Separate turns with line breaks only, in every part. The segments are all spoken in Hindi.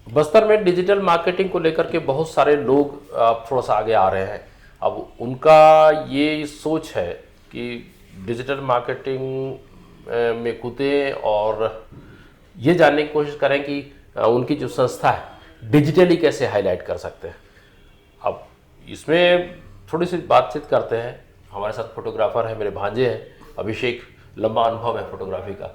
बस्तर में डिजिटल मार्केटिंग को लेकर के बहुत सारे लोग थोड़ा सा आगे आ रहे हैं। अब उनका ये सोच है कि डिजिटल मार्केटिंग में कूदें और ये जानने की कोशिश करें कि उनकी जो संस्था है डिजिटली कैसे हाईलाइट कर सकते हैं। अब इसमें थोड़ी सी बातचीत करते हैं। हमारे साथ फोटोग्राफर है, मेरे भांजे हैं अभिषेक, लंबा अनुभव है फोटोग्राफी का।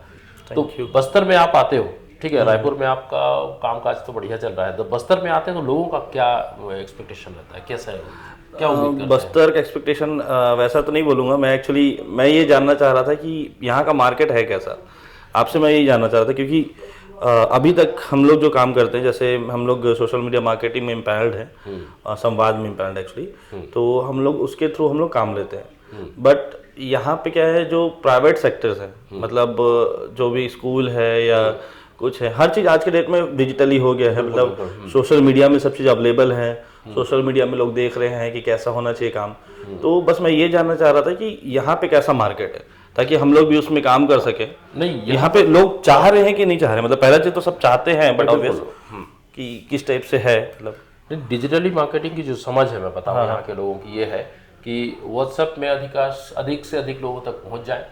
तो बस्तर में आप आते हो, ठीक है, रायपुर में आपका कामकाज तो बढ़िया चल रहा है, तो बस्तर में आते हैं तो लोगों का क्या एक्सपेक्टेशन रहता है, कैसा है, क्या उम्मीद करते हैं?
बस्तर का एक्सपेक्टेशन वैसा तो नहीं बोलूँगा मैं। एक्चुअली मैं ये जानना चाह रहा था कि यहाँ का मार्केट है कैसा। आपसे मैं यही जानना चाह रहा था क्योंकि अभी तक हम लोग जो काम करते हैं, जैसे हम लोग सोशल मीडिया मार्केटिंग में इम्पैनल्ड हैं, संवाद में इम्पैनल्ड एक्चुअली, तो हम लोग उसके थ्रू हम लोग काम लेते हैं। बट यहाँ पे क्या है, जो प्राइवेट सेक्टर्स हैं, मतलब जो भी स्कूल है या कुछ है, हर चीज़ आज के डेट में डिजिटली हो गया है। मतलब सोशल मीडिया में सब चीज़ अवेलेबल है, सोशल मीडिया में लोग देख रहे हैं कि कैसा होना चाहिए काम। तो बस मैं ये जानना चाह रहा था कि यहाँ पे कैसा मार्केट है ताकि हम लोग भी उसमें काम कर सके।
नहीं,
यहाँ पे लोग चाह रहे हैं कि नहीं चाह रहे, मतलब पहला चीज तो सब चाहते हैं, बट ऑब्वियस कि किस टाइप से है, मतलब
डिजिटली मार्केटिंग की जो समझ है, मैं बताऊँ यहाँ के लोगों की, ये है कि व्हाट्सएप में अधिक से अधिक लोगों तक पहुँच जाए,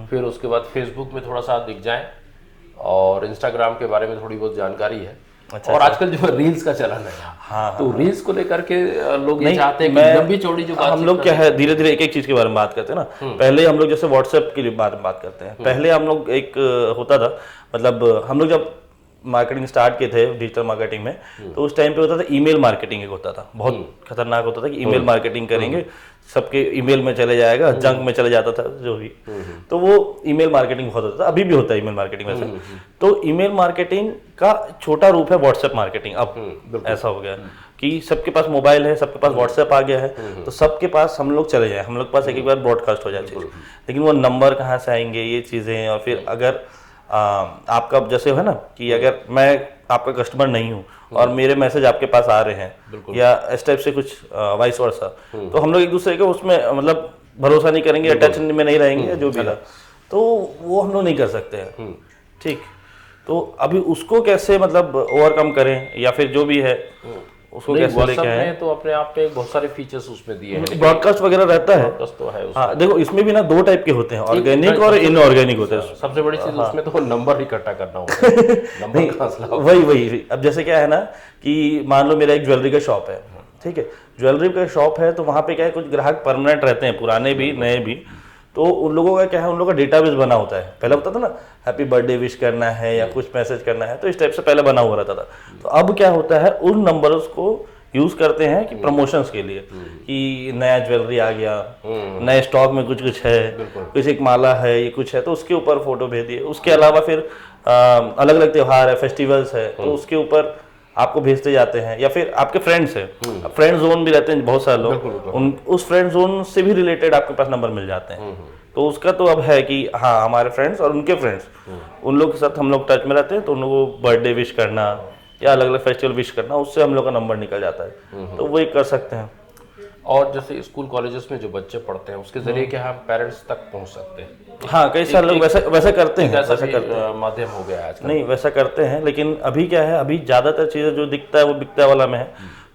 फिर उसके बाद फेसबुक में थोड़ा सा दिख जाए, और इंस्टाग्राम के बारे में थोड़ी बहुत जानकारी है। और आजकल जो रील्स का चलन है, तो रील्स को लेकर के लोग ये चाहते हैं कि लंबी चौड़ी जो
हम लोग क्या है, धीरे धीरे एक एक चीज के बारे में बात करते हैं ना। पहले हम लोग जैसे व्हाट्सएप के बारे में बात करते हैं, पहले हम लोग एक होता था, मतलब हम लोग जब मार्केटिंग स्टार्ट किए थे डिजिटल मार्केटिंग में, तो उस टाइम पे होता था ईमेल मार्केटिंग एक होता था, बहुत खतरनाक होता था कि ईमेल मार्केटिंग करेंगे, सबके ईमेल में चले जाएगा, जंक में चले जाता था जो भी। तो वो ईमेल मार्केटिंग बहुत होता था, अभी भी होता है ईमेल मार्केटिंग वैसे। तो ईमेल मार्केटिंग का छोटा रूप है व्हाट्सएप मार्केटिंग। अब ऐसा हो गया कि सबके पास मोबाइल है, सबके पास व्हाट्सएप आ गया है, तो सबके पास हम लोग चले जाए, हम लोग के पास एक बार ब्रॉडकास्ट हो जाए चीज़। लेकिन वो नंबर कहाँ से आएंगे, ये चीज़ें, और फिर अगर आपका जैसे है ना कि अगर मैं आपका कस्टमर नहीं हूँ और मेरे मैसेज आपके पास आ रहे हैं या इस टाइप से कुछ वाइस वर्सा, तो हम लोग एक दूसरे के उसमें मतलब भरोसा नहीं करेंगे, टच में नहीं रहेंगे, जो भी रहा, तो वो हम लोग नहीं कर सकते हैं। ठीक, तो अभी उसको कैसे मतलब ओवरकम करें, या फिर जो भी है उसको कैसे लेके आए?
में तो अपने आप पे बहुत सारे फीचर्स उसमें दिए हैं,
ब्रॉडकास्ट वगैरह रहता है,
तो है उसमें।
हाँ देखो, इसमें भी ना दो टाइप के होते हैं, ऑर्गेनिक और इनऑर्गेनिक होते हैं।
सबसे बड़ी चीज उसमें तो नंबर इकट्ठा करना होता है। नंबर कहाँ से लाओ?
वही अब जैसे क्या है ना कि मान लो मेरा एक ज्वेलरी का शॉप है, ठीक है, ज्वेलरी का शॉप है, तो वहाँ पे क्या है, कुछ ग्राहक परमानेंट रहते हैं, पुराने भी नए भी। तो उन लोगों का क्या है, उन लोगों का डेटाबेस बना होता है। पहले होता था ना, हैप्पी बर्थडे विश करना है या कुछ मैसेज करना है, तो इस टाइप से पहले बना हुआ रहता था। तो अब क्या होता है, उन नंबर्स को यूज करते हैं कि प्रमोशंस के लिए, कि नया ज्वेलरी आ गया, नए स्टॉक में कुछ कुछ है, कुछ एक माला है, ये कुछ है, तो उसके ऊपर फोटो भेज दिए। उसके अलावा फिर अलग अलग त्योहार है, फेस्टिवल्स है, तो उसके ऊपर आपको भेजते जाते हैं। या फिर आपके फ्रेंड्स है, फ्रेंड जोन भी रहते हैं बहुत सारे लोग, उस फ्रेंड जोन से भी रिलेटेड आपके पास नंबर मिल जाते हैं। तो उसका तो अब है कि हाँ, हमारे फ्रेंड्स और उनके फ्रेंड्स, उन लोग के साथ हम लोग टच में रहते हैं, तो उन लोगों को बर्थडे विश करना या अलग अलग फेस्टिवल विश करना, उससे हम लोग का नंबर निकल जाता है, तो वही कर सकते हैं।
और जैसे स्कूल कॉलेजेस में जो बच्चे पढ़ते हैं, उसके जरिए क्या हम पेरेंट्स तक पहुंच सकते हैं?
हाँ, कई सारे लोग वैसा करते हैं, वैसा करते हैं,
माध्यम हो गया है आजकल।
नहीं वैसा करते हैं, लेकिन अभी क्या है, अभी ज़्यादातर चीज़ें जो दिखता है वो बिकता वाला में है।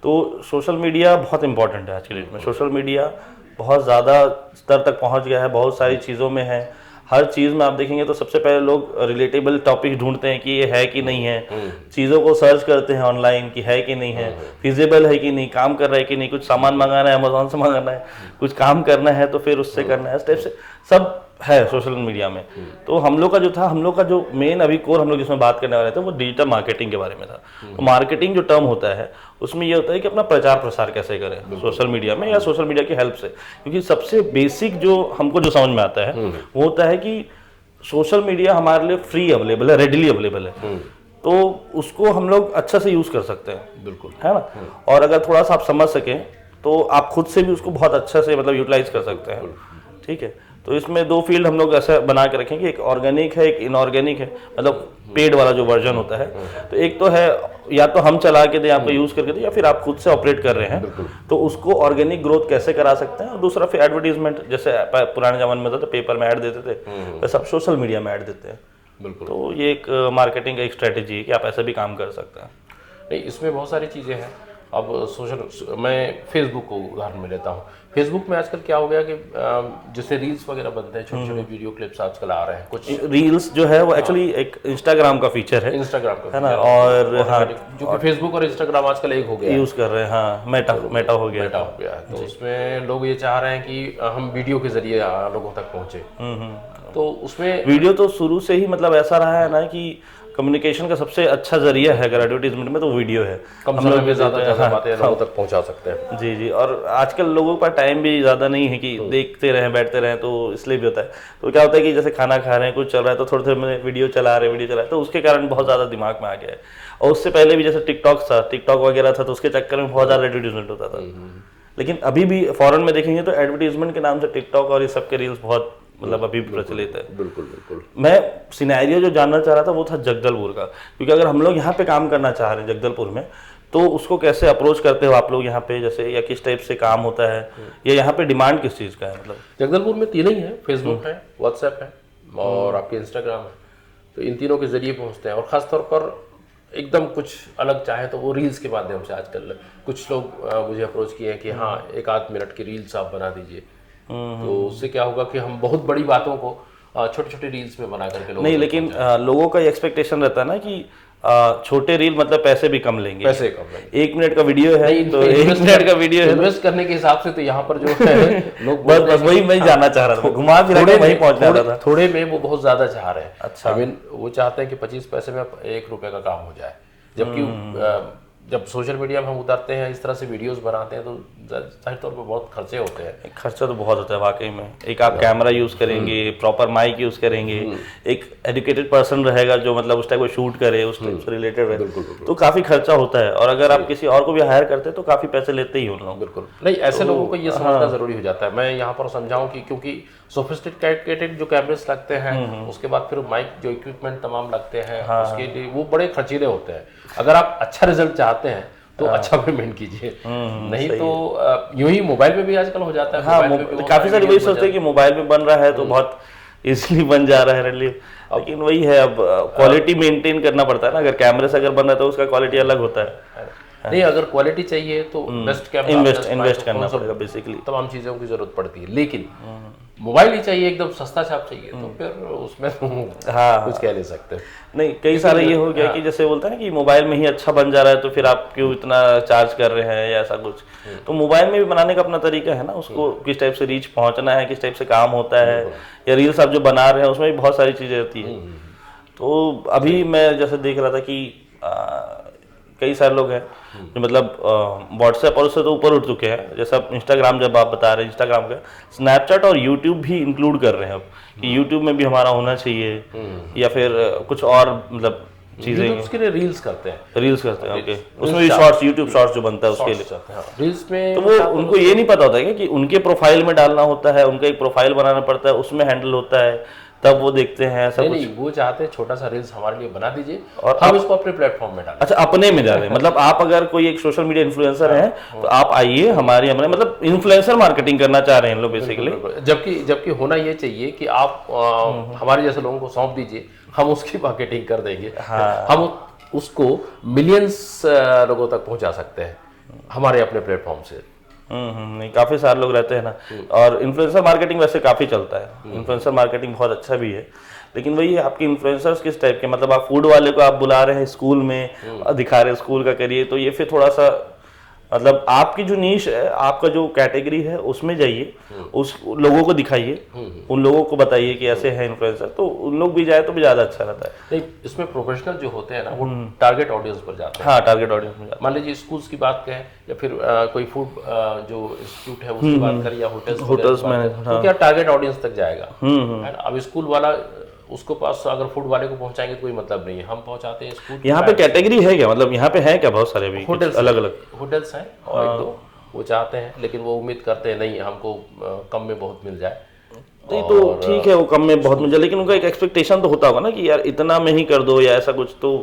तो सोशल मीडिया बहुत इंपॉर्टेंट है आज के डेट में। सोशल मीडिया बहुत ज़्यादा स्तर तक पहुँच गया है, बहुत सारी चीज़ों में है। हर चीज़ में आप देखेंगे तो सबसे पहले लोग रिलेटेबल टॉपिक ढूंढते हैं कि ये है कि नहीं है, चीज़ों को सर्च करते हैं ऑनलाइन कि है कि नहीं है, फिजिबल है कि नहीं, काम कर रहा है कि नहीं, कुछ सामान मंगाना है अमेजोन से मंगाना है, कुछ काम करना है तो फिर उससे करना है, इस टाइप से सब है सोशल मीडिया में। तो हम लोग का जो मेन अभी कोर हम लोग जिसमें बात करने वाले थे वो डिजिटल मार्केटिंग के बारे में था। तो मार्केटिंग जो टर्म होता है उसमें ये होता है कि अपना प्रचार प्रसार कैसे करें सोशल मीडिया में या सोशल मीडिया की हेल्प से। क्योंकि सबसे बेसिक जो हमको जो समझ में आता है वो होता है कि सोशल मीडिया हमारे लिए फ्री अवेलेबल है, रेडिली अवेलेबल है, तो उसको हम लोग अच्छा से यूज कर सकते हैं,
बिल्कुल,
है ना। और अगर थोड़ा सा आप समझ सकें तो आप खुद से भी उसको बहुत अच्छा से मतलब यूटिलाइज कर सकते हैं, ठीक है। तो इसमें दो फील्ड हम लोग ऐसा बना के रखेंगे, एक ऑर्गेनिक है, एक इनऑर्गेनिक है, मतलब पेड वाला जो वर्जन होता है। तो एक तो है या तो हम चला के दें, आपको यूज करके दें, या फिर आप खुद से ऑपरेट कर रहे हैं, तो उसको ऑर्गेनिक ग्रोथ कैसे करा सकते हैं। और दूसरा फिर एडवर्टीजमेंट, जैसे पुराने जमाने में था पेपर में ऐड देते थे, वैसे आप सोशल मीडिया में ऐड देते हैं।
बिल्कुल।
तो ये एक मार्केटिंग का एक स्ट्रेटेजी है कि आप ऐसे भी काम कर सकते हैं।
नहीं, इसमें बहुत सारी चीज़ें हैं। अब सोशल, मैं फेसबुक को उदाहरण में लेता हूँ। फेसबुक में आजकल क्या हो गया कि जैसे रील्स वगैरह बनते हैं, छोटे छोटे वीडियो क्लिप्स आजकल आ रहे हैं कुछ।
रील्स जो है वो एक्चुअली एक इंस्टाग्राम का फीचर है,
इंस्टाग्राम का
है ना, और हाँ
जो कि फेसबुक और इंस्टाग्राम आजकल एक हो गया है,
यूज कर रहे हैं। हाँ, मेटा हो गया।
बेटा हो गया है। तो उसमें लोग ये चाह रहे हैं कि हम वीडियो के जरिए लोगों तक पहुंचे। तो उसमें
वीडियो तो शुरू से ही मतलब ऐसा रहा है ना कि कम्युनिकेशन का सबसे अच्छा जरिया है अगर एडवर्टीजमेंट में तो वीडियो है।
कम समय में ज़्यादा बातें लोगों तक पहुंचा सकते हैं।
जी जी, और आजकल लोगों के पास टाइम भी ज़्यादा नहीं है कि देखते रहें बैठते रहें, तो इसलिए भी होता है। तो क्या होता है कि जैसे खाना खा रहे हैं, कुछ चल रहा है, तो थोड़ी देर में वीडियो चला रहे हैं, तो उसके कारण बहुत ज़्यादा दिमाग में आ गया है। और उससे पहले भी जैसे टिकटॉक वगैरह था, तो उसके चक्कर में बहुत ज़्यादा एडवर्टीजमेंट होता था। लेकिन अभी भी फॉरेन में देखेंगे तो एडवर्टीजमेंट के नाम से टिकटॉक और ये सब के रील्स बहुत मतलब अभी भी प्रचलित है।
बिल्कुल बिल्कुल।
मैं सिनेरियो जो जानना चाह रहा था वो था जगदलपुर का, क्योंकि अगर हम लोग यहाँ पे काम करना चाह रहे हैं जगदलपुर में, तो उसको कैसे अप्रोच करते हो आप लोग यहाँ पे, जैसे या किस टाइप से काम होता है, या यहाँ पे डिमांड किस चीज़ का है? मतलब
जगदलपुर में तीन ही है, फेसबुक है, व्हाट्सएप है और आपके इंस्टाग्राम है। तो इन तीनों के जरिए पहुँचते हैं। और ख़ासतौर पर एकदम कुछ अलग चाहे तो वो रील्स के माध्यम से आजकल कुछ लोग मुझे अप्रोच किए हैं कि हाँ 1-8 मिनट की रील्स आप बना दीजिए। तो उससे क्या होगा कि हम बहुत बड़ी बातों को छोटे छोटे रील्स में बना करके
नहीं, लेकिन लोगों का एक्सपेक्टेशन रहता है ना कि छोटे रील मतलब पैसे भी कम लेंगे। 1 मिनट का वीडियो है तो 1 मिनट का वीडियो है,
इन्वेस्ट करने के हिसाब से तो यहाँ पर जो है लोग
बस वही मैं जानना चाह रहा था, घुमा फिरा के वही पहुंच रहा था।
थोड़े में वो बहुत ज्यादा चाह रहे हैं।
अच्छा।
I mean, वो चाहते हैं कि 25 पैसे में 1 रुपए का काम हो जाए। जबकि जब सोशल मीडिया में हम उतारते हैं, इस तरह से वीडियोस बनाते हैं, तो जाहिर तौर पर बहुत खर्चे होते हैं।
खर्चा तो बहुत होता है वाकई में। एक आप कैमरा यूज करेंगे, प्रॉपर माइक यूज करेंगे, एक एजुकेटेड पर्सन रहेगा जो मतलब उस टाइप को शूट करे, उस टाइप से रिलेटेड रहे, तो काफी खर्चा होता है। और अगर आप किसी और को भी हायर करते हैं तो काफी पैसे लेते ही उन लोग।
बिल्कुल नहीं, ऐसे लोगों को ये समझना जरूरी हो जाता है। मैं यहाँ पर समझाऊं कि क्योंकि सोफिस्टिकेटेड जो कैमरेस लगते हैं, उसके बाद फिर माइक जो इक्विपमेंट तमाम लगते हैं, उसके लिए वो बड़े खर्चीले होते हैं। अगर आप अच्छा रिजल्ट चाहते हैं तो अच्छा पेमेंट कीजिए, नहीं तो यूं ही मोबाइल पे भी आजकल हो जाता है।
हाँ, काफी सारे वही सोचते हैं कि मोबाइल पे बन रहा है तो बहुत इजीली बन जा रहा है रिलीफ, लेकिन वही है, अब क्वालिटी मेंटेन करना पड़ता है ना। अगर कैमरे से अगर बन रहा है तो उसका क्वालिटी अलग होता है।
नहीं, अगर क्वालिटी चाहिए तो बेस्ट कैमरा
इन्वेस्ट करना पड़ेगा बेसिकली,
तमाम चीज़ों की जरूरत पड़ती है। लेकिन मोबाइल ही चाहिए एकदम सस्ता छाप चाहिए तो फिर उसमें कुछ कह नहीं सकते।
नहीं, कई सारे ये हो गया कि जैसे बोलते हैं कि मोबाइल में ही अच्छा बन जा रहा है तो फिर आप क्यों इतना चार्ज कर रहे हैं या ऐसा कुछ। तो मोबाइल में भी बनाने का अपना तरीका है ना, उसको किस टाइप से रीच पहुंचना है, किस टाइप से काम होता है, या रील्स आप जो बना रहे हैं उसमें भी बहुत सारी चीजें रहती है। तो अभी मैं जैसे देख रहा था कि कई सारे लोग हैं जो मतलब व्हाट्सएप और उससे तो ऊपर उठ चुके हैं। जैसा इंस्टाग्राम जब आप बता रहे हैं, इंस्टाग्राम का स्नैपचैट और यूट्यूब भी इंक्लूड कर रहे हैं अब, कि यूट्यूब में भी हमारा होना चाहिए, या फिर कुछ और मतलब चीजें।
उसके लिए रील्स करते हैं,
ओके, उसमें भी शॉर्ट्स, यूट्यूब शॉर्ट्स जो बनता है उसके लिए
रील्स में।
तो वो उनको ये नहीं पता होता है कि उनके प्रोफाइल में डालना होता है, उनका एक प्रोफाइल बनाना पड़ता है, उसमें हैंडल होता है, तब वो देखते हैं ऐसा कुछ।
नहीं, वो चाहते हैं छोटा सा रील्स हमारे लिए बना दीजिए और हम इसको अपने प्लेटफॉर्म में डालें।
अच्छा, अपने में डालें। मतलब आप अगर कोई एक सोशल मीडिया इन्फ्लुएंसर हैं तो आप आइए हमारे मतलब इन्फ्लुएंसर मार्केटिंग करना चाह रहे हैं लोग बेसिकली।
जबकि होना ये चाहिए कि आप हमारे जैसे लोगों को सौंप दीजिए, हम उसकी मार्केटिंग कर देंगे। हम उसको मिलियंस लोगों तक पहुंचा सकते हैं हमारे अपने प्लेटफॉर्म से।
नहीं, काफी सारे लोग रहते हैं ना। और इन्फ्लुएंसर मार्केटिंग वैसे काफी चलता है, इन्फ्लुएंसर मार्केटिंग बहुत अच्छा भी है। लेकिन वही है, आपके इन्फ्लुएंसर्स किस टाइप के, मतलब आप फूड वाले को आप बुला रहे हैं स्कूल में, दिखा रहे हैं स्कूल का करिए, तो ये फिर थोड़ा सा मतलब आपकी जो नीश है, आपका जो कैटेगरी है उसमें जाइए, उस लोगों को दिखाइए, उन लोगों को बताइए कि ऐसे हैं इन्फ्लुएंसर, तो उन लोग भी जाए तो भी ज्यादा अच्छा रहता है।
नहीं, इसमें प्रोफेशनल जो होते हैं ना, वो टारगेट ऑडियंस पर जाते हैं।
हाँ, टारगेट ऑडियंस में।
मान लीजिए स्कूल्स की बात करें या फिर कोई फूड जो इंस्टीट्यूट है उसकी बात करें, या होटल्स में, तो क्या टारगेट ऑडियंस तक जाएगा। अब स्कूल वाला उसको पास अगर फूड वाले को पहुंचाएंगे तो कोई मतलब नहीं है, हम पहुंचाते हैं स्कूल।
यहाँ पे कैटेगरी है क्या, मतलब यहाँ पे है क्या बहुत सारे अभी
होटल्स,
अलग अलग
होटल्स हैं और एक दो वो चाहते हैं, लेकिन वो उम्मीद करते हैं नहीं हमको कम में बहुत मिल जाए।
नहीं तो ठीक है, वो कम में बहुत मिल जाए, लेकिन उनका एक एक्सपेक्टेशन तो होता होगा ना कि यार इतना में ही कर दो या ऐसा कुछ, तो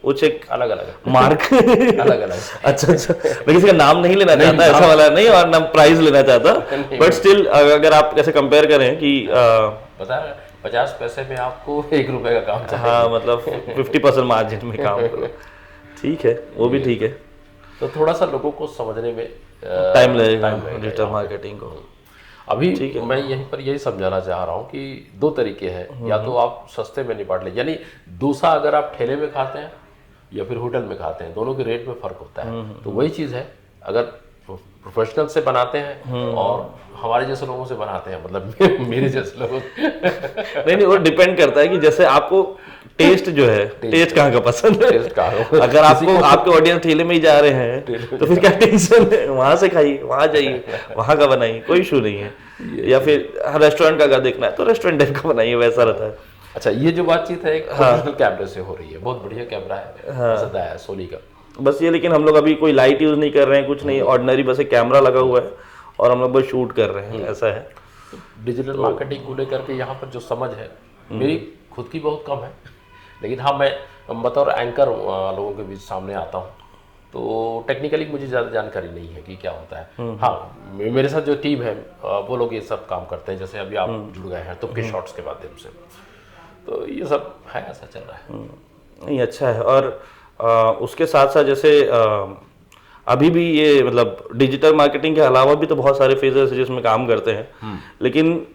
वो चेक
अलग अलग
मार्क
अलग अलग।
अच्छा, मैं किसी का नाम नहीं लेना चाहता, ऐसा वाला नहीं, और ना प्राइस लेना चाहता, बट स्टिल अगर आप कैसे कंपेयर करें कि
पता है 50 पैसे में आपको 1 रुपए का काम चाहिए।
हाँ, मतलब 50% मार्जिन में काम करो। ठीक है, वो भी ठीक है,
तो थोड़ा सा लोगों को समझने में
टाइम लगेगा डिजिटल मार्केटिंग को।
अभी मैं यहीं पर यही समझाना चाह रहा हूँ कि दो तरीके हैं, या तो आप सस्ते में निपट लें, यानी डोसा अगर आप ठेले में खाते हैं या फिर होटल में खाते हैं, दोनों के रेट में फर्क होता है। तो वही चीज़ है, अगर प्रोफेशनल से बनाते हैं और हमारे जैसे लोगों से बनाते हैं, मतलब मेरे जैसे लोगों
नहीं, वो डिपेंड करता है कि जैसे आपको टेस्ट जो है, टेस्ट कहाँ का पसंद है।
टेस्ट कहाँ का?
अगर आपको आपके ऑडियंस ठेले में ही जा रहे हैं तो फिर क्या टेंशन है, वहां से खाइए, वहां जाइए, वहां का बनाइए, कोई इशू नहीं है। या फिर रेस्टोरेंट का अगर देखना है तो रेस्टोरेंट टाइप का बनाइए, वैसा रहता है।
अच्छा, ये जो बातचीत है एक प्रोफेशनल कैमरे से हो रही है, बहुत बढ़िया कैमरा है, सदा है सोनी का।
बस ये, लेकिन हम लोग अभी कोई लाइट यूज नहीं कर रहे हैं, कुछ नहीं, ऑर्डिनरी बस एक कैमरा लगा हुआ है और हम लोग बस शूट कर रहे हैं, ऐसा है।
डिजिटल मार्केटिंग को लेकर के यहाँ पर जो समझ है मेरी खुद की बहुत कम है, लेकिन हाँ, मैं बतौर एंकर लोगों के बीच सामने आता हूँ, तो टेक्निकली मुझे ज़्यादा जानकारी नहीं है कि क्या होता है। हाँ, मेरे साथ जो टीम है वो लोग ये सब काम करते हैं, जैसे अभी आप जुड़ गए हैं तुक्के शॉट्स के माध्यम से, तो ये सब है, ऐसा चल रहा है।
नहीं, अच्छा है। और उसके साथ साथ जैसे अभी भी ये मतलब डिजिटल मार्केटिंग के अलावा भी तो बहुत सारे फेजेस है जिसमें काम करते हैं, लेकिन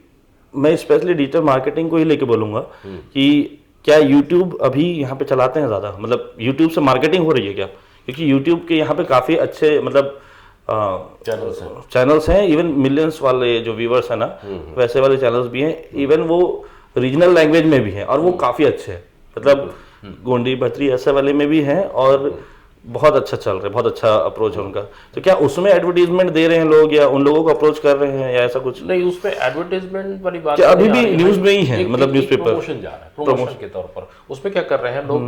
मैं स्पेशली डिजिटल मार्केटिंग को ही लेके बोलूँगा कि क्या यूट्यूब अभी यहाँ पे चलाते हैं ज़्यादा, मतलब यूट्यूब से मार्केटिंग हो रही है क्या? क्योंकि यूट्यूब के यहाँ पे काफ़ी अच्छे मतलब चैनल्स हैं, इवन मिलियंस वाले जो व्यूवर्स हैं ना, वैसे वाले चैनल्स भी हैं, इवन वो रीजनल लैंग्वेज में भी हैं और वो काफ़ी अच्छे हैं, मतलब गोंडी भत्री ऐसे वाले में भी हैं और बहुत अच्छा चल रहा है, बहुत अच्छा अप्रोच है उनका। तो क्या उसमें एडवर्टीजमेंट दे रहे हैं लोग या उन लोगों को अप्रोच कर रहे हैं या ऐसा कुछ?
नहीं, उसमें एडवर्टाइजमेंट वाली बात
क्या अभी भी न्यूज में ही है, मतलब न्यूज़पेपर
प्रमोशन जा रहा है, प्रमोशन के तौर पर उसमें क्या कर रहे हैं लोग,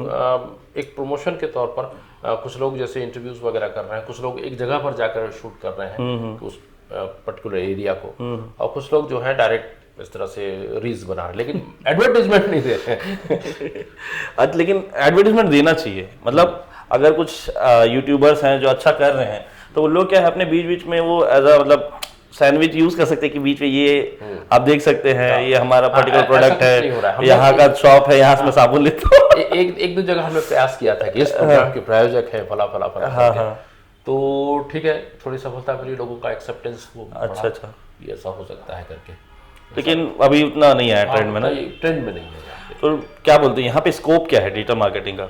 एक प्रमोशन के तौर पर कुछ लोग जैसे इंटरव्यूज वगैरह कर रहे हैं, कुछ लोग एक जगह पर जाकर शूट कर रहे हैं उस पर्टिकुलर एरिया को, और कुछ लोग जो है डायरेक्ट इस तरह से रील्स बना रहे हैं, लेकिन एडवर्टाइजमेंट नहीं दे रहे हैं।
लेकिन एडवर्टीजमेंट देना चाहिए, मतलब अगर कुछ यूट्यूबर्स हैं जो अच्छा कर रहे हैं तो वो लोग क्या है अपने बीच बीच में वो एज अ मतलब सैंडविच यूज कर सकते हैं कि बीच में ये आप देख सकते हैं, ये हमारा पर्टिकुलर प्रोडक्ट है, यहाँ का शॉप है, यहाँ से मैं साबुन लेता हूँ।
एक दो जगह हमने प्रयास किया था कि इस प्रोग्राम के प्रायोजक है फला फला फला,
हाँ,
तो ठीक है, थोड़ी सफलता मिली, लोगों का एक्सेप्टेंस वो
अच्छा,
ये ऐसा हो सकता है करके,
लेकिन अभी उतना नहीं आया ट्रेंड में ना,
ट्रेंड में नहीं है।
तो क्या बोलते हैं यहाँ पे स्कोप क्या है डिजिटल मार्केटिंग का?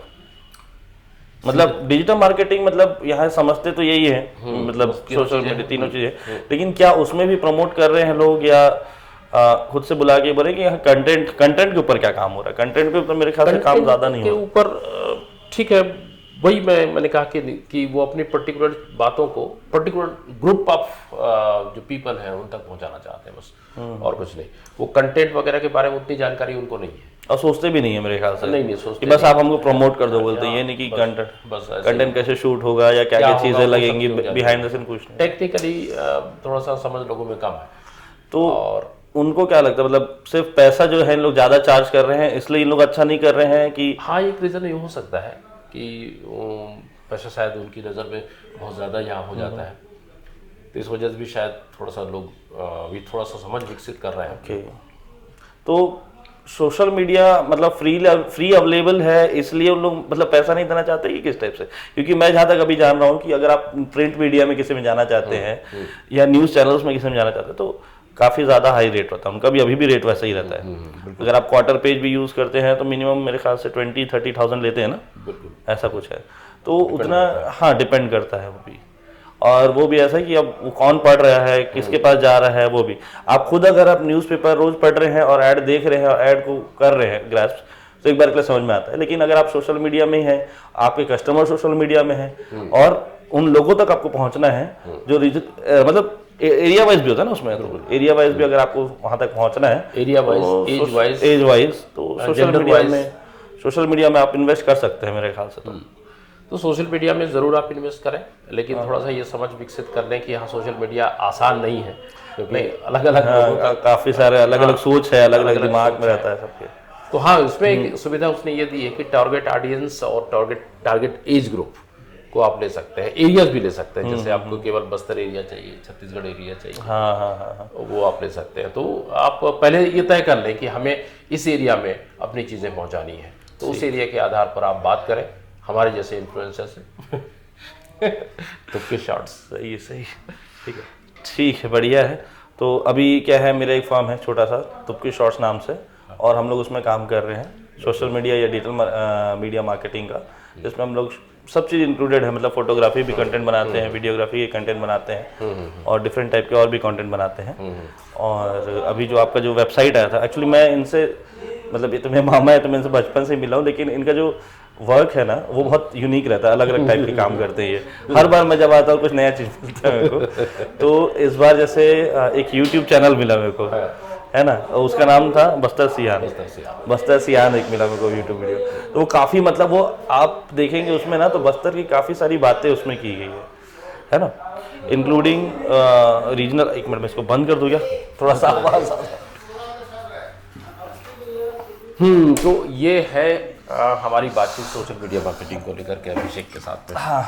मतलब डिजिटल मार्केटिंग मतलब यहाँ समझते तो यही है, मतलब सोशल मीडिया तीनों चीजें, लेकिन क्या उसमें भी प्रमोट कर रहे हैं लोग या खुद से बुला के बोले कि यहाँ कंटेंट के ऊपर क्या काम हो रहा है? कंटेंट के ऊपर मेरे ख्याल से काम ज्यादा नहीं हो रहा
ऊपर। ठीक है, वही मैंने कहा कि वो अपनी पर्टिकुलर बातों को पर्टिकुलर ग्रुप ऑफ जो पीपल हैं उन तक पहुंचाना चाहते हैं बस, और कुछ नहीं। वो कंटेंट वगैरह के बारे में उतनी जानकारी उनको नहीं है
और सोचते भी नहीं है मेरे ख्याल से।
नहीं सोचते
कि बस आप हमको प्रमोट कर दो बोलते हैं, ये नहीं कि कंटेंट कैसे शूट होगा या क्या क्या चीजें लगेंगी बिहाइंड द सीन, कुछ नहीं।
टेक्निकली थोड़ा सा समझ लोगों में कम है,
तो और उनको क्या लगता है मतलब सिर्फ पैसा जो है इन लोग ज्यादा चार्ज कर रहे हैं इसलिए इन लोग अच्छा नहीं कर रहे हैं कि?
हाँ, एक रीजन ये हो सकता है कि पैसा शायद उनकी नज़र में बहुत ज़्यादा यहाँ हो जाता है, तो इस वजह से भी शायद थोड़ा सा लोग अभी थोड़ा सा समझ विकसित कर रहे हैं।
तो सोशल मीडिया मतलब फ्री अवेलेबल है इसलिए उन लोग मतलब पैसा नहीं देना चाहते कि किस टाइप से? क्योंकि मैं जहाँ तक अभी जान रहा हूँ कि अगर आप प्रिंट मीडिया में किसी में जाना चाहते हैं या न्यूज़ चैनल्स में किसी में जाना चाहते हैं तो काफ़ी ज़्यादा हाई रेट होता है उनका, भी अभी भी रेट वैसा ही रहता है। अगर आप क्वार्टर पेज भी यूज़ करते हैं तो मिनिमम मेरे ख्याल से 20-30,000 लेते हैं ना, ऐसा कुछ है। तो उतना हाँ डिपेंड करता है वो भी, और वो भी ऐसा है कि अब वो कौन पढ़ रहा है, किसके पास जा रहा है, वो भी आप खुद अगर आप न्यूज़पेपर रोज पढ़ रहे हैं और ऐड देख रहे हैं और ऐड को कर रहे हैं ग्रास्प, तो एक बार के लिए समझ में आता है। लेकिन अगर आप सोशल मीडिया में ही हैं, आपके कस्टमर सोशल मीडिया में हैं और उन लोगों तक आपको पहुंचना है जो मतलब एरिया वाइज भी होता है ना उसमें, तो एरिया वाइज भी अगर आपको वहां तक पहुंचना है,
एरिया वाइज
एज वाइज, तो सोशल मीडिया में आप इन्वेस्ट कर सकते हैं मेरे ख्याल से।
तो सोशल मीडिया में ज़रूर आप इन्वेस्ट करें, लेकिन थोड़ा सा ये समझ विकसित कर लें कि यहाँ सोशल मीडिया आसान नहीं है, क्योंकि अलग अलग लोगों का
काफ़ी सारे अलग अलग सोच है, अलग अलग दिमाग में रहता है सबके।
तो हाँ, उसमें एक सुविधा उसने ये दी है कि टारगेट ऑडियंस और टारगेट एज ग्रुप को आप ले सकते हैं, एरियाज भी ले सकते हैं, जैसे आपको केवल बस्तर एरिया चाहिए, छत्तीसगढ़ एरिया चाहिए,
हाँ,
वो आप ले सकते हैं। तो आप पहले ये तय कर लें कि हमें इस एरिया में अपनी चीज़ें पहुँचानी है, तो उस एरिया के आधार पर आप बात करें। हमारे जैसे इन्फ्लुएंसर से तुक्के शॉर्ट्स।
सही है, सही, ठीक है, बढ़िया है। तो अभी क्या है, मेरा एक फॉर्म है छोटा सा तुक्के शॉर्ट्स नाम से, और हम लोग उसमें काम कर रहे हैं सोशल मीडिया या डिजिटल मीडिया मार्केटिंग का, जिसमें हम लोग सब चीज़ इंक्लूडेड है। मतलब फोटोग्राफी भी कंटेंट बनाते हैं, वीडियोग्राफी के कंटेंट बनाते हैं, और डिफरेंट टाइप के और भी कंटेंट बनाते हैं। और अभी जो आपका जो वेबसाइट आया था, एक्चुअली मैं इनसे, मतलब ये तो मेरे मामा है तो मैं इनसे बचपन से ही मिला हूँ, लेकिन इनका जो वर्क है ना वो बहुत यूनिक रहता है, अलग अलग टाइप के काम करते हैं ये। हर बार मैं जब आता हूँ कुछ नया चीज़ मिलता है मेरे को। तो इस बार जैसे एक यूट्यूब चैनल मिला मेरे को, है ना, उसका नाम था बस्तर सियान। बस्तर सियान एक मिला मेरे को यूट्यूब वीडियो। तो वो काफ़ी, मतलब वो आप देखेंगे उसमें ना, तो बस्तर की काफ़ी सारी बातें उसमें की गई है ना, इंक्लूडिंग रीजनल। एक मिनट में इसको बंद कर दूँ क्या, थोड़ा सा आवाज़।
तो ये है हमारी बातचीत सोशल मीडिया मार्केटिंग को लेकर के अभिषेक के साथ में।
हाँ,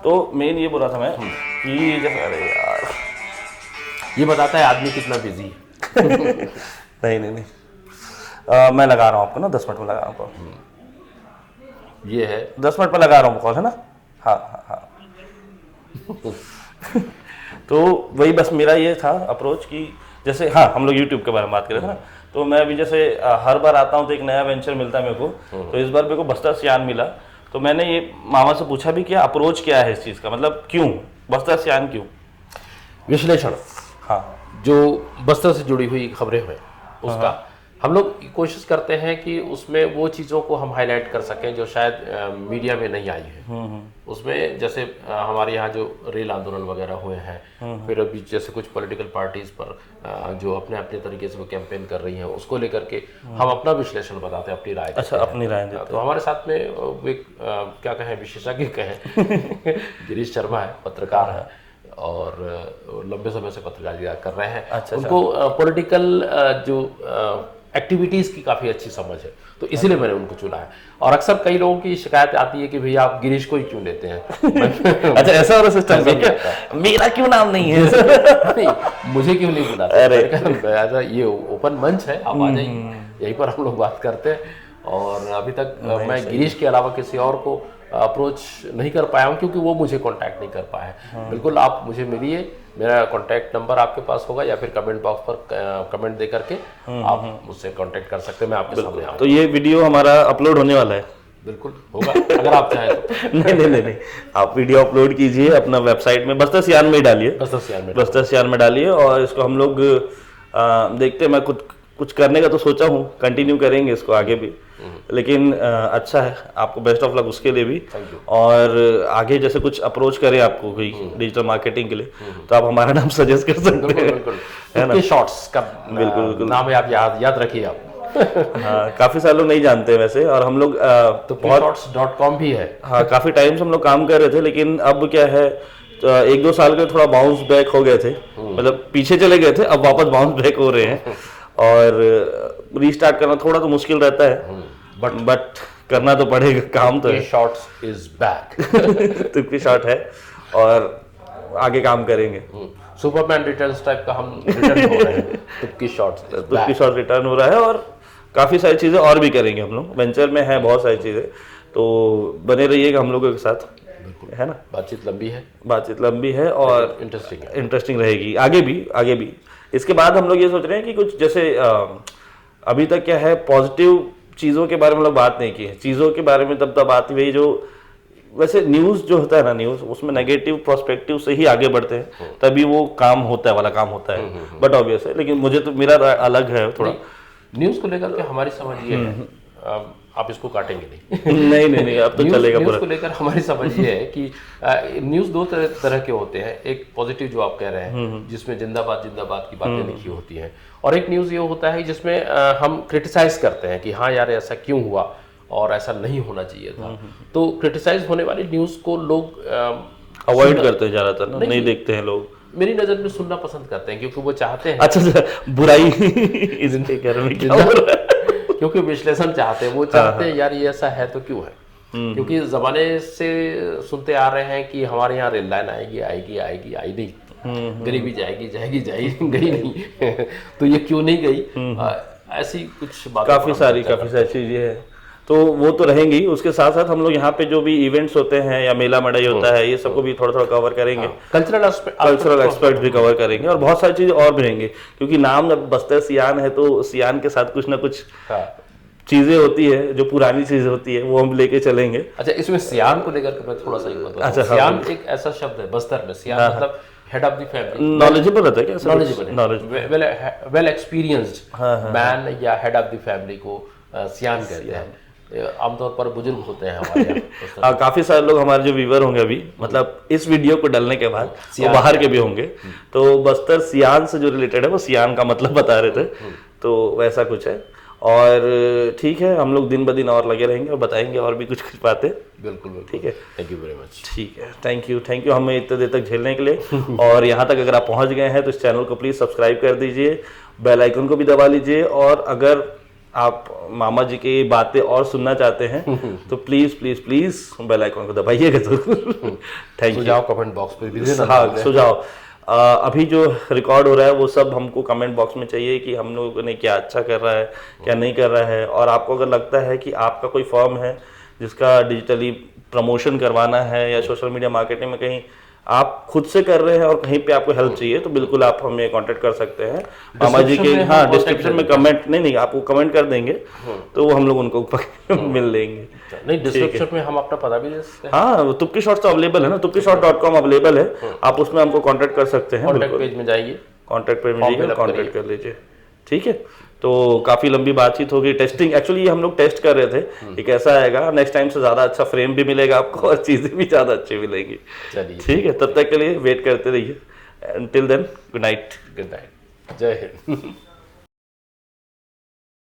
तो मेन ये बोला था मैं कि जैसे, अरे यार
ये बताता है आदमी कितना बिजी है।
नहीं नहीं नहीं, मैं लगा रहा हूँ आपको ना, 10 मिनट में लगा रहा हूँ कॉल।
ये है
10 मिनट में लगा रहा हूँ कॉल, है ना। हाँ हाँ हाँ। तो वही बस मेरा ये था अप्रोच कि जैसे, हाँ, हम लोग यूट्यूब के बारे में बात कर रहे थे ना, तो मैं अभी जैसे हर बार आता हूँ तो एक नया वेंचर मिलता है मेरे को। तो इस बार मेरे को बस्तर सियान मिला, तो मैंने ये मामा से पूछा भी क्या अप्रोच क्या है इस चीज़ का, मतलब क्यों बस्तर सियान, क्यों
विश्लेषण।
हाँ,
जो बस्तर से जुड़ी हुई खबरें हैं उसका हम लोग कोशिश करते हैं कि उसमें वो चीज़ों को हम हाईलाइट कर सकें जो शायद मीडिया में नहीं आई है। उसमें जैसे हमारे यहाँ जो रेल आंदोलन वगैरह हुए हैं, फिर अभी जैसे कुछ पॉलिटिकल पार्टीज पर जो अपने अपने तरीके से वो कैंपेन कर रही हैं, उसको लेकर के हम अपना विश्लेषण बताते हैं, अपनी राय।
अच्छा, अपनी राय देते हैं।
तो हमारे साथ में वो एक क्या कहें, विशेषज्ञ कहें, गिरीश शर्मा है, पत्रकार है, और लंबे समय से पत्रकारिता कर रहे हैं।
अच्छा,
उनको पॉलिटिकल जो एक्टिविटीज़ की काफ़ी अच्छी समझ है, तो इसीलिए मैंने उनको चुना है। और अक्सर कई लोगों की शिकायत आती है कि भैया आप गिरीश को ही क्यों लेते हैं।
अच्छा, ऐसा वाला सिस्टम है क्या, मेरा क्यों नाम नहीं है?
नहीं, मुझे क्यों नहीं बुलाते? ऐसा ये ओपन मंच है, आप आ जाइए, यहीं पर हम लोग बात करते हैं। और अभी तक मैं गिरीश के अलावा किसी और को अप्रोच नहीं कर पाया हूँ, क्योंकि वो मुझे कांटेक्ट नहीं कर पाया है। बिल्कुल आप मुझे मिलिए, मेरा कांटेक्ट नंबर आपके पास होगा, या फिर कमेंट बॉक्स पर कमेंट दे करके आप मुझसे कांटेक्ट कर सकते हैं, मैं आपके सामने आऊँगा।
तो ये वीडियो हमारा अपलोड होने वाला है?
बिल्कुल होगा, अगर आप चाहें तो।
नहीं, आप वीडियो अपलोड कीजिए अपना वेबसाइट में, बस्तर सियान में डालिए, बस्तर सियान में डालिए, और इसको हम लोग देखते हैं। मैं कुछ करने का तो सोचा हूँ, कंटिन्यू करेंगे इसको आगे भी, लेकिन अच्छा है, आपको बेस्ट ऑफ लक उसके लिए भी। और आगे जैसे कुछ अप्रोच करे आपको कोई डिजिटल मार्केटिंग के लिए, तो आप हमारा नाम सजेस्ट कर सकते हैं, है ना।
शॉर्ट्स का
बिल्कुल
नाम है, आप याद रखिए आप।
हाँ, काफी सारे लोग नहीं जानते हैं वैसे, और हम लोग
तो shorts.com भी है।
हाँ, काफी टाइम से हम लोग काम कर रहे थे, लेकिन अब क्या है, 1-2 साल के थोड़ा बाउंस बैक हो गए थे, मतलब पीछे चले गए थे, अब वापस बाउंस बैक हो रहे हैं। और रीस्टार्ट करना थोड़ा तो मुश्किल रहता है, बट करना तो पड़ेगा, काम तो है।
Shorts is back.
तुक्की शॉट है, और आगे काम करेंगे।
सुपरमैन रिटर्न्स टाइप का हम रिटर्न हो रहे हैं। तुक्की शॉट
रिटर्न हो रहा है, और काफी सारी चीजें और भी करेंगे हम लोग, वेंचर में है बहुत सारी चीजें, तो बने रहिएगा हम लोगों के साथ, है ना।
बातचीत लंबी है
और इंटरेस्टिंग रहेगी आगे भी। इसके बाद हम लोग ये सोच रहे हैं कि कुछ जैसे अभी तक क्या है, पॉजिटिव चीज़ों के बारे में लोग बात नहीं की है, चीज़ों के बारे में तब आती हुई जो, वैसे न्यूज़ जो होता है ना, न्यूज़ उसमें नेगेटिव प्रोस्पेक्टिव से ही आगे बढ़ते हैं, तभी वो काम होता है, वाला काम होता है। बट ऑब्वियस है, लेकिन मुझे तो मेरा अलग है थोड़ा।
न्यूज़ को लेकर के हमारी समझ ये है, आप इसको काटेंगे नहीं।
नहीं, अब तो चलेगा पूरा।
न्यूज़ को लेकर हमारी समझ ये है कि न्यूज़ दो तरह के होते हैं। एक पॉजिटिव जो आप कह रहे हैं, जिसमें जिंदाबाद की बातें लिखी होती हैं, और एक न्यूज़ ये होता है जिसमें हम क्रिटिसाइज करते हैं कि हाँ यार ऐसा क्यों हुआ और ऐसा नहीं होना चाहिए था। तो क्रिटिसाइज होने वाली न्यूज़ को लोग
अवॉइड करते हैं ज़्यादातर ना, नहीं देखते हैं लोग।
मेरी नज़र में सुनना पसंद करते हैं, क्योंकि वो चाहते हैं।
अच्छा, बुराई इनके घर में क्या हो रहा है?
क्योंकि विश्लेषण चाहते हैं, वो चाहते हैं यार ये ऐसा है तो क्यों है। क्योंकि जमाने से सुनते आ रहे हैं कि हमारे यहाँ रेल लाइन आएगी, आई नहीं, गरीबी जाएगी, गई नहीं। तो ये क्यों नहीं गई, ऐसी कुछ बातें
काफी सारी चीजें हैं। तो वो तो रहेंगी। उसके साथ साथ हम लोग यहाँ पे जो भी इवेंट्स होते हैं या मेला मड़ई होता है, ये सबको भी थोड़ा थोड़ा कवर करेंगे। कल्चरल एस्पेक्ट भी कवर करेंगे और बहुत सारी चीजें और भी रहेंगी, क्योंकि नाम जब बस्तर सियान है तो सियान के साथ कुछ ना कुछ चीजें होती है, जो पुरानी चीजें होती है वो हम लेके चलेंगे।
अच्छा, इसमें सियान को लेकर के मैं थोड़ा सा बताऊं। अच्छा, सियान एक ऐसा शब्द है बस्तर में, सियान मतलब head of the family,
knowledgeable रहता है क्या?
नॉलेजेबल, वेल एक्सपीरियंस्ड मैन या हेड ऑफ द फैमिली को सियान कहते हैं। आमतौर पर बुजुर्ग होते हैं हमारे यहाँ।
काफी सारे लोग हमारे जो व्यूवर होंगे अभी, मतलब इस वीडियो को डालने के बाद वो बाहर के भी होंगे, तो बस्तर सियान से जो रिलेटेड है वो सियान का मतलब बता रहे थे, तो वैसा कुछ है। और ठीक है, हम लोग दिन ब दिन और लगे रहेंगे और बताएंगे और भी कुछ कुछ बातें।
बिल्कुल,
ठीक है,
थैंक यू वेरी मच।
ठीक है, थैंक यू हमें इतने देर तक झेलने के लिए। और यहाँ तक अगर आप पहुँच गए हैं तो इस चैनल को प्लीज़ सब्सक्राइब कर दीजिए, बेल आइकन को भी दबा लीजिए, और अगर आप मामा जी की बातें और सुनना चाहते हैं तो please please please bell icon को दबाइएगा जरूर। Thank you.
सुझाव कमेंट बॉक्स पे भी
हाँ, सुझाव अभी जो रिकॉर्ड हो रहा है वो सब हमको कमेंट बॉक्स में चाहिए कि हम लोगों ने क्या अच्छा कर रहा है, क्या नहीं कर रहा है। और आपको अगर लगता है कि आपका कोई फर्म है जिसका डिजिटली प्रमोशन करवाना है या सोशल मीडिया मार्केटिंग में कहीं आप खुद से कर रहे हैं और कहीं पे आपको हेल्प चाहिए, तो बिल्कुल आप हमें कांटेक्ट कर सकते हैं मामा जी के। हाँ, डिस्क्रिप्शन में कमेंट नहीं आपको कमेंट कर देंगे तो हम लोग उनको मिल लेंगे।
नहीं, डिस्क्रिप्शन में हम अपना पता भी दे सकते हैं।
हाँ, तुप्की शॉर्ट्स तो अवेलेबल है ना, tuppkishort.com अवेलेबल है, आप उसमें हमको कांटेक्ट कर सकते हैं।
कॉन्टैक्ट पेज में जाइए,
कांटेक्ट पेज में जाइए, कांटेक्ट कर लीजिए। ठीक है, तो काफी लंबी बातचीत होगी। टेस्टिंग एक्चुअली हम लोग टेस्ट कर रहे थे कि कैसा आएगा, नेक्स्ट टाइम से ज्यादा अच्छा फ्रेम भी मिलेगा आपको और चीजें भी ज्यादा अच्छी मिलेंगी।
चलिए,
ठीक है, तब तक के लिए वेट करते रहिए। Until then, good night.
Good night, जय हिंद।